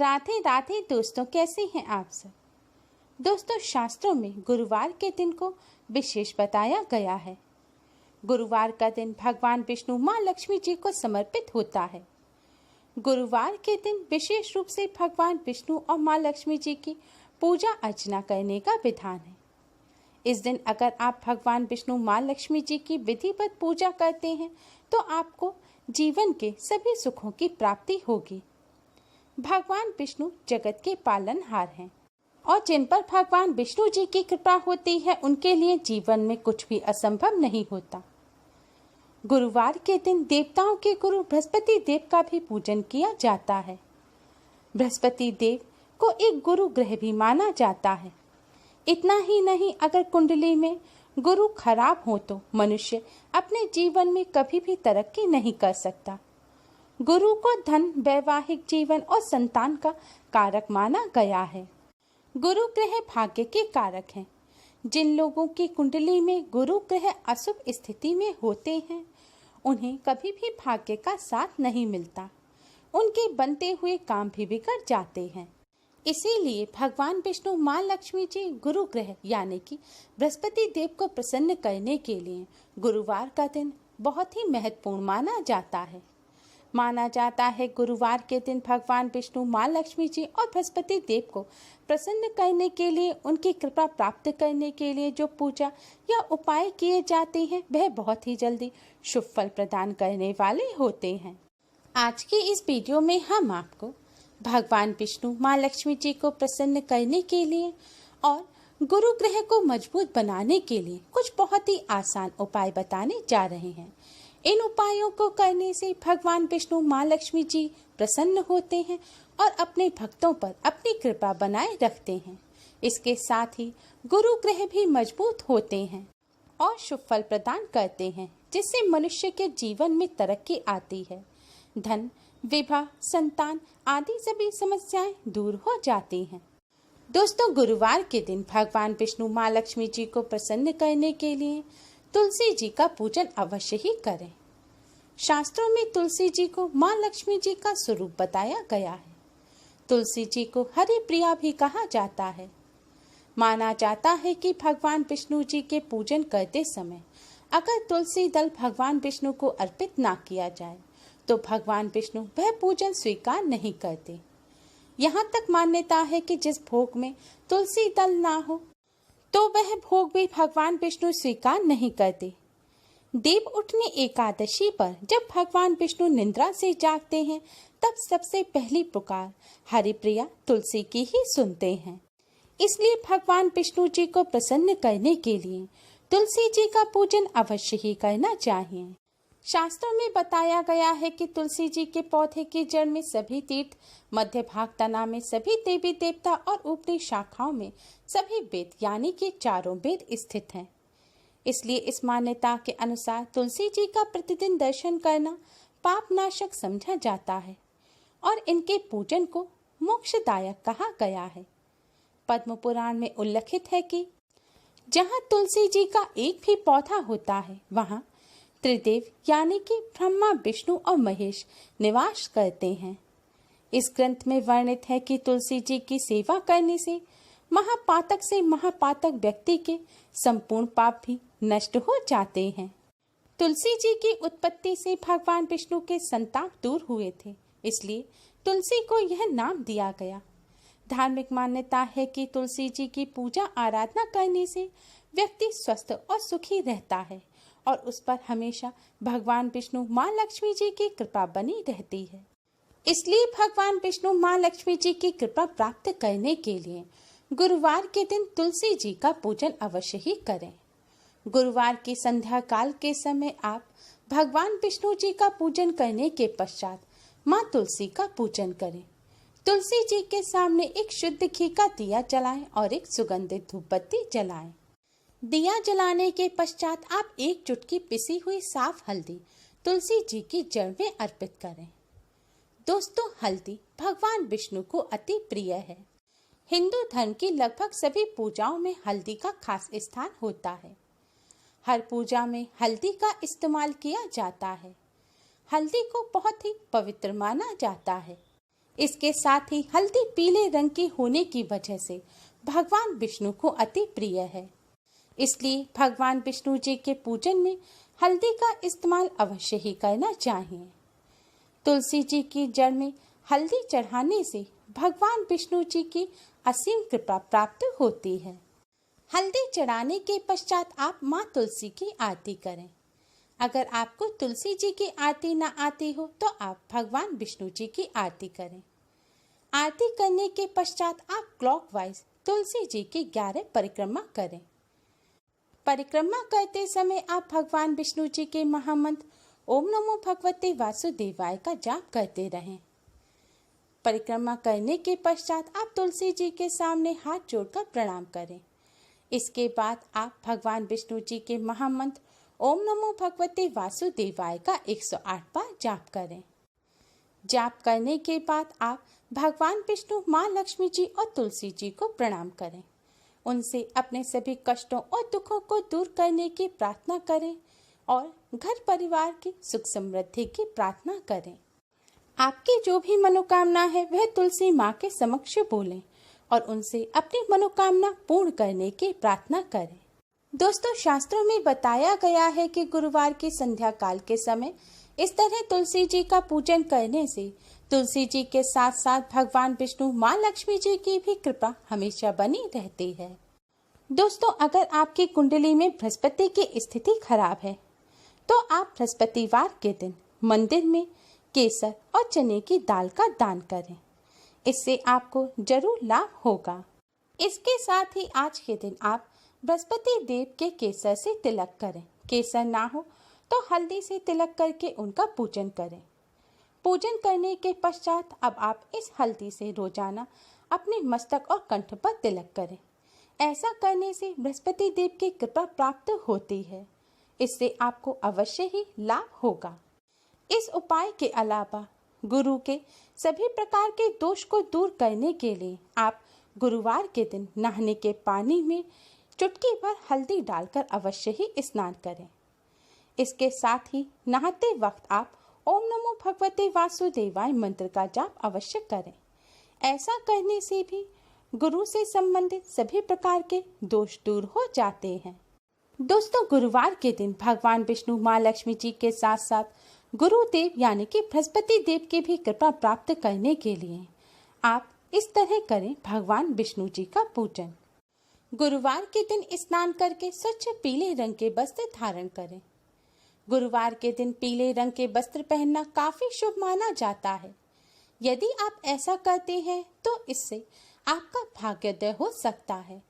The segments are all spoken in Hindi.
राधे राधे दोस्तों, कैसे हैं आप सब। दोस्तों, शास्त्रों में गुरुवार के दिन को विशेष बताया गया है। गुरुवार का दिन भगवान विष्णु माँ लक्ष्मी जी को समर्पित होता है। गुरुवार के दिन विशेष रूप से भगवान विष्णु और माँ लक्ष्मी जी की पूजा अर्चना करने का विधान है। इस दिन अगर आप भगवान विष्णु माँ लक्ष्मी जी की विधिवत पूजा करते हैं तो आपको जीवन के सभी सुखों की प्राप्ति होगी। भगवान विष्णु जगत के पालनहार हैं और जिन पर भगवान विष्णु जी की कृपा होती है उनके लिए जीवन में कुछ भी असंभव नहीं होता। गुरुवार के दिन देवताओं के गुरु बृहस्पति देव का भी पूजन किया जाता है। बृहस्पति देव को एक गुरु ग्रह भी माना जाता है। इतना ही नहीं, अगर कुंडली में गुरु खराब हो तो मनुष्य अपने जीवन में कभी भी तरक्की नहीं कर सकता। गुरु को धन, वैवाहिक जीवन और संतान का कारक माना गया है। गुरु ग्रह भाग्य के कारक हैं। जिन लोगों की कुंडली में गुरु ग्रह अशुभ स्थिति में होते हैं उन्हें कभी भी भाग्य का साथ नहीं मिलता। उनके बनते हुए काम भी बिगड़ जाते हैं। इसीलिए भगवान विष्णु माँ लक्ष्मी जी गुरु ग्रह यानी कि बृहस्पति देव को प्रसन्न करने के लिए गुरुवार का दिन बहुत ही महत्वपूर्ण माना जाता है। माना जाता है गुरुवार के दिन भगवान विष्णु माँ लक्ष्मी जी और बृहस्पति देव को प्रसन्न करने के लिए, उनकी कृपा प्राप्त करने के लिए जो पूजा या उपाय किए जाते हैं वह बहुत ही जल्दी शुभ फल प्रदान करने वाले होते हैं। आज की इस वीडियो में हम आपको भगवान विष्णु माँ लक्ष्मी जी को प्रसन्न करने के लिए और गुरु ग्रह को मजबूत बनाने के लिए कुछ बहुत ही आसान उपाय बताने जा रहे हैं। इन उपायों को करने से भगवान विष्णु माँ लक्ष्मी जी प्रसन्न होते हैं और अपने भक्तों पर अपनी कृपा बनाए रखते हैं। इसके साथ ही गुरु ग्रह भी मजबूत होते हैं और शुभ फल प्रदान करते हैं, जिससे मनुष्य के जीवन में तरक्की आती है। धन, विवाह, संतान आदि सभी समस्याएं दूर हो जाती हैं। दोस्तों, गुरुवार के दिन भगवान विष्णु माँ लक्ष्मी जी को प्रसन्न करने के लिए तुलसी जी का पूजन अवश्य ही करें। शास्त्रों में तुलसी जी को माँ लक्ष्मी जी का स्वरूप बताया गया है। तुलसी जी को हरि प्रिया भी कहा जाता है। माना जाता है कि भगवान विष्णु जी के पूजन करते समय अगर तुलसी दल भगवान विष्णु को अर्पित ना किया जाए तो भगवान विष्णु वह पूजन स्वीकार नहीं करते। यहाँ तक मान्यता है कि जिस भोग में तुलसी दल ना हो तो वह भोग भी भगवान विष्णु स्वीकार नहीं करते। देव उठनी एकादशी पर जब भगवान विष्णु निद्रा से जागते हैं तब सबसे पहली पुकार हरिप्रिया तुलसी की ही सुनते हैं। इसलिए भगवान विष्णु जी को प्रसन्न करने के लिए तुलसी जी का पूजन अवश्य ही करना चाहिए। शास्त्रों में बताया गया है कि तुलसी जी के पौधे की जड़ में सभी तीर्थ, मध्य भाग तना में सभी देवी देवता और ऊपरी शाखाओं में सभी वेद यानी कि चारों वेद स्थित हैं। इसलिए इस मान्यता के अनुसार तुलसी जी का प्रतिदिन दर्शन करना पापनाशक समझा जाता है और इनके पूजन को मोक्षदायक कहा गया है। पद्म पुराण में उल्लेखित है कि जहाँ तुलसी जी का एक भी पौधा होता है वहाँ त्रिदेव यानी कि ब्रह्मा, विष्णु और महेश निवास करते हैं। इस ग्रंथ में वर्णित है कि तुलसी जी की सेवा करने से महापातक से महापातक व्यक्ति के संपूर्ण पाप भी नष्ट हो जाते हैं। तुलसी जी की उत्पत्ति से भगवान विष्णु के संताप दूर हुए थे, इसलिए तुलसी को यह नाम दिया गया। धार्मिक मान्यता है कि तुलसी जी की पूजा आराधना करने से व्यक्ति स्वस्थ और सुखी रहता है और उस पर हमेशा भगवान विष्णु माँ लक्ष्मी जी की कृपा बनी रहती है। इसलिए भगवान विष्णु माँ लक्ष्मी जी की कृपा प्राप्त करने के लिए गुरुवार के दिन तुलसी जी का पूजन अवश्य ही करें। गुरुवार की संध्या काल के समय आप भगवान विष्णु जी का पूजन करने के पश्चात माँ तुलसी का पूजन करें। तुलसी जी के सामने एक शुद्ध घी का दिया जलाएं और एक सुगंधित धूप बत्ती जलाएं। दिया जलाने के पश्चात आप एक चुटकी पिसी हुई साफ हल्दी तुलसी जी की जड़ में अर्पित करें। दोस्तों, हल्दी भगवान विष्णु को अति प्रिय है। हिंदू धर्म की लगभग सभी पूजाओं में हल्दी का खास स्थान होता है। हर पूजा में हल्दी का इस्तेमाल किया जाता है। हल्दी को बहुत ही पवित्र माना जाता है। इसके साथ ही हल्दी पीले रंग की होने की वजह से भगवान विष्णु को अति प्रिय है। इसलिए भगवान विष्णु जी के पूजन में हल्दी का इस्तेमाल अवश्य ही करना चाहिए। तुलसी जी की जड़ में हल्दी चढ़ाने से भगवान विष्णु जी की असीम कृपा प्राप्त होती है। हल्दी चढ़ाने के पश्चात आप माँ तुलसी की आरती करें। अगर आपको तुलसी जी की आरती न आती हो तो आप भगवान विष्णु जी की आरती करें। आरती करने के पश्चात आप क्लॉकवाइज तुलसी जी की 11 परिक्रमा करें। परिक्रमा करते समय आप भगवान विष्णु जी के महामंत्र ओम नमो भगवते वासुदेवाय का जाप करते रहें। परिक्रमा करने के पश्चात आप तुलसी जी के सामने हाथ जोड़कर प्रणाम करें। इसके बाद आप भगवान विष्णु जी के महामंत्र ओम नमो भगवते वासुदेवाय का 108 बार जाप करें। जाप करने के बाद आप भगवान विष्णु, माँ लक्ष्मी जी और तुलसी जी को प्रणाम करें। उनसे अपने सभी कष्टों और दुखों को दूर करने की प्रार्थना करें और घर परिवार की सुख समृद्धि की प्रार्थना करें। आपकी जो भी मनोकामना है वह तुलसी माँ के समक्ष बोलें और उनसे अपनी मनोकामना पूर्ण करने की प्रार्थना करें। दोस्तों, शास्त्रों में बताया गया है कि गुरुवार की संध्या काल के समय इस तरह तुलसी जी का पूजन करने से तुलसी जी के साथ साथ भगवान विष्णु, माँ लक्ष्मी जी की भी कृपा हमेशा बनी रहती है। दोस्तों, अगर आपकी कुंडली में बृहस्पति की स्थिति खराब है तो आप बृहस्पतिवार के दिन मंदिर में केसर और चने की दाल का दान करें। इससे आपको जरूर लाभ होगा। इसके साथ ही आज के दिन आप बृहस्पति देव के केसर से तिलक करें। केसर ना हो तो हल्दी से तिलक करके उनका पूजन करें। पूजन करने के पश्चात अब आप इस हल्दी से रोजाना अपने मस्तक और कंठ पर तिलक करें। ऐसा करने से बृहस्पति देव की कृपा प्राप्त होती है। इससे आपको अवश्य ही लाभ होगा। इस उपाय के अलावा गुरु के सभी प्रकार के दोष को दूर करने के लिए आप गुरुवार के दिन नहाने के पानी में चुटकी भर हल्दी डालकर अवश्य ही स्नान करें। इसके साथ ही नहाते वक्त आप ओम नमो भगवते वासुदेवाय मंत्र का जाप अवश्य करें। ऐसा करने से भी गुरु से संबंधित सभी प्रकार के दोष दूर हो जाते हैं। दोस्तों, गुरुवार के दिन भगवान विष्णु, माँ लक्ष्मी जी के साथ साथ गुरुदेव यानी कि बृहस्पति देव की भी कृपा प्राप्त करने के लिए आप इस तरह करें भगवान विष्णु जी का पूजन। गुरुवार के दिन स्नान करके स्वच्छ पीले रंग के वस्त्र धारण करें। गुरुवार के दिन पीले रंग के वस्त्र पहनना काफी शुभ माना जाता है। यदि आप ऐसा करते हैं तो इससे आपका भाग्योदय हो सकता है,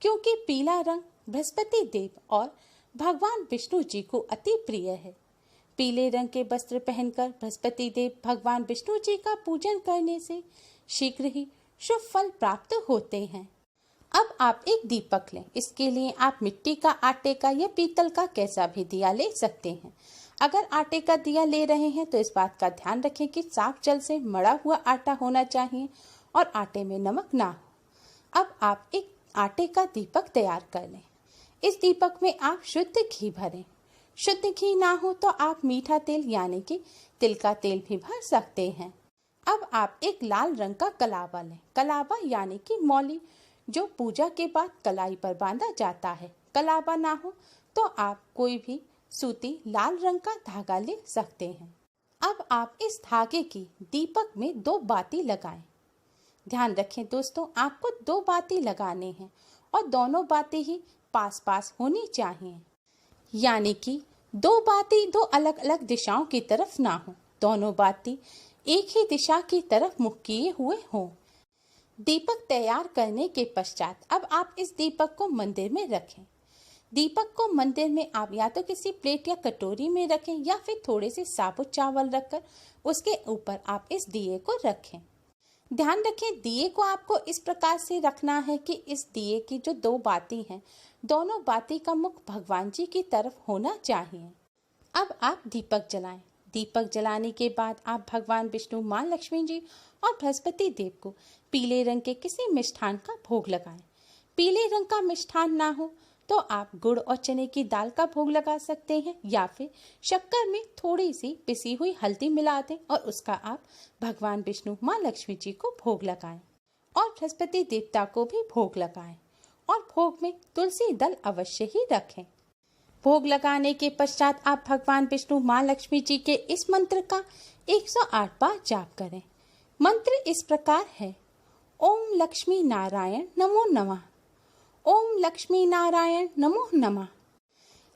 क्योंकि पीला रंग बृहस्पति देव और भगवान विष्णु जी को अति प्रिय है। पीले रंग के वस्त्र पहनकर बृहस्पति देव, भगवान विष्णु जी का पूजन करने से शीघ्र ही शुभ फल प्राप्त होते हैं। अब आप एक दीपक लें। इसके लिए आप मिट्टी का, आटे का या पीतल का कैसा भी दिया ले सकते हैं। अगर आटे का दिया ले रहे हैं तो इस बात का ध्यान रखें कि साफ जल से मड़ा हुआ आटा होना चाहिए और आटे में नमक ना हो। अब आप एक आटे का दीपक तैयार कर लें। इस दीपक में आप शुद्ध घी भरें। शुद्ध घी ना हो तो आप मीठा तेल यानी कि तिल का तेल भी भर सकते हैं। अब आप एक लाल रंग का कलावा लें। कलावा यानी कि मौली, जो पूजा के बाद कलाई पर बांधा जाता है। कलावा ना हो तो आप कोई भी सूती लाल रंग का धागा ले सकते हैं। अब आप इस धागे की दीपक में 2 बाती लगाएं। ध्यान रखें दोस्तों, आपको 2 बाती लगाने हैं और दोनों बाती ही पास पास होनी चाहिए, यानी कि 2 बाती 2 अलग अलग दिशाओं की तरफ ना हो। दोनों बाती एक ही दिशा की तरफ मुख किए हुए हों। दीपक तैयार करने के पश्चात अब आप इस दीपक को मंदिर में रखें। दीपक को मंदिर में आप या तो किसी प्लेट या कटोरी में रखें या फिर थोड़े से साबुत चावल रखकर उसके ऊपर आप इस दिए को रखें। ध्यान रखें, दिए को आपको इस प्रकार से रखना है कि इस दिए की जो 2 बाती हैं, दोनों बाती का मुख भगवान जी की तरफ होना चाहिए। अब आप दीपक जलाएं। दीपक जलाने के बाद आप भगवान विष्णु, माँ लक्ष्मी जी और बृहस्पति देव को पीले रंग के किसी मिष्ठान का भोग लगाएं। पीले रंग का मिष्ठान ना हो तो आप गुड़ और चने की दाल का भोग लगा सकते हैं या फिर शक्कर में थोड़ी सी पिसी हुई हल्दी मिला दें और उसका आप भगवान विष्णु माँ लक्ष्मी जी को भोग लगाएं और बृहस्पति देवता को भी भोग लगाएं और भोग में तुलसी दल अवश्य ही रखें। भोग लगाने के पश्चात आप भगवान विष्णु माँ लक्ष्मी जी के इस मंत्र का 108 बार जाप करें। मंत्र इस प्रकार है, ओम लक्ष्मी नारायण नमो नमः, ओम लक्ष्मी नारायण नमो नमः।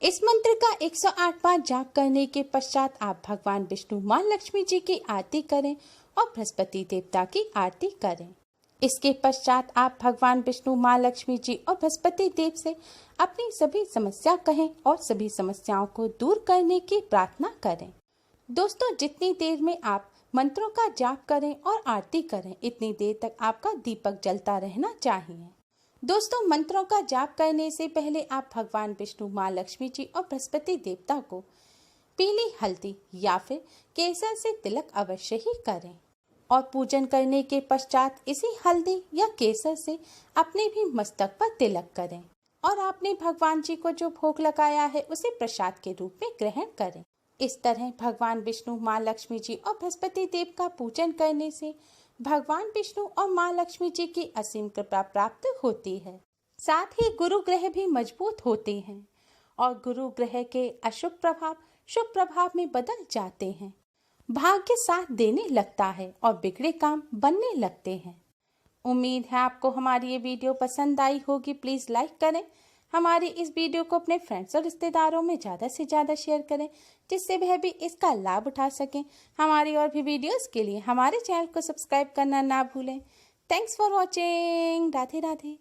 इस मंत्र का 108 बार जाप करने के पश्चात आप भगवान विष्णु माँ लक्ष्मी जी की आरती करें और बृहस्पति देवता की आरती करें। इसके पश्चात आप भगवान विष्णु माँ लक्ष्मी जी और बृहस्पति देव से अपनी सभी समस्या कहें और सभी समस्याओं को दूर करने की प्रार्थना करें। दोस्तों, जितनी देर में आप मंत्रों का जाप करें और आरती करें, इतनी देर तक आपका दीपक जलता रहना चाहिए। दोस्तों, मंत्रों का जाप करने से पहले आप भगवान विष्णु माँ लक्ष्मी जी और बृहस्पति देवता को पीली हल्दी या फिर केसर से तिलक अवश्य ही करें और पूजन करने के पश्चात इसी हल्दी या केसर से अपने भी मस्तक पर तिलक करें और आपने भगवान जी को जो भोग लगाया है उसे प्रसाद के रूप में ग्रहण करें। इस तरह भगवान विष्णु माँ लक्ष्मी जी और बृहस्पति देव का पूजन करने से भगवान विष्णु और माँ लक्ष्मी जी की असीम कृपा प्राप्त होती है। साथ ही गुरु ग्रह भी मजबूत होते हैं और गुरु ग्रह के अशुभ प्रभाव शुभ प्रभाव में बदल जाते हैं। भाग्य साथ देने लगता है और बिगड़े काम बनने लगते हैं। उम्मीद है आपको हमारी ये वीडियो पसंद आई होगी। प्लीज़ लाइक करें, हमारी इस वीडियो को अपने फ्रेंड्स और रिश्तेदारों में ज़्यादा से ज़्यादा शेयर करें जिससे वह भी इसका लाभ उठा सकें। हमारी और भी वीडियोस के लिए हमारे चैनल को सब्सक्राइब करना ना भूलें। Thanks for watching. Radhe Radhe.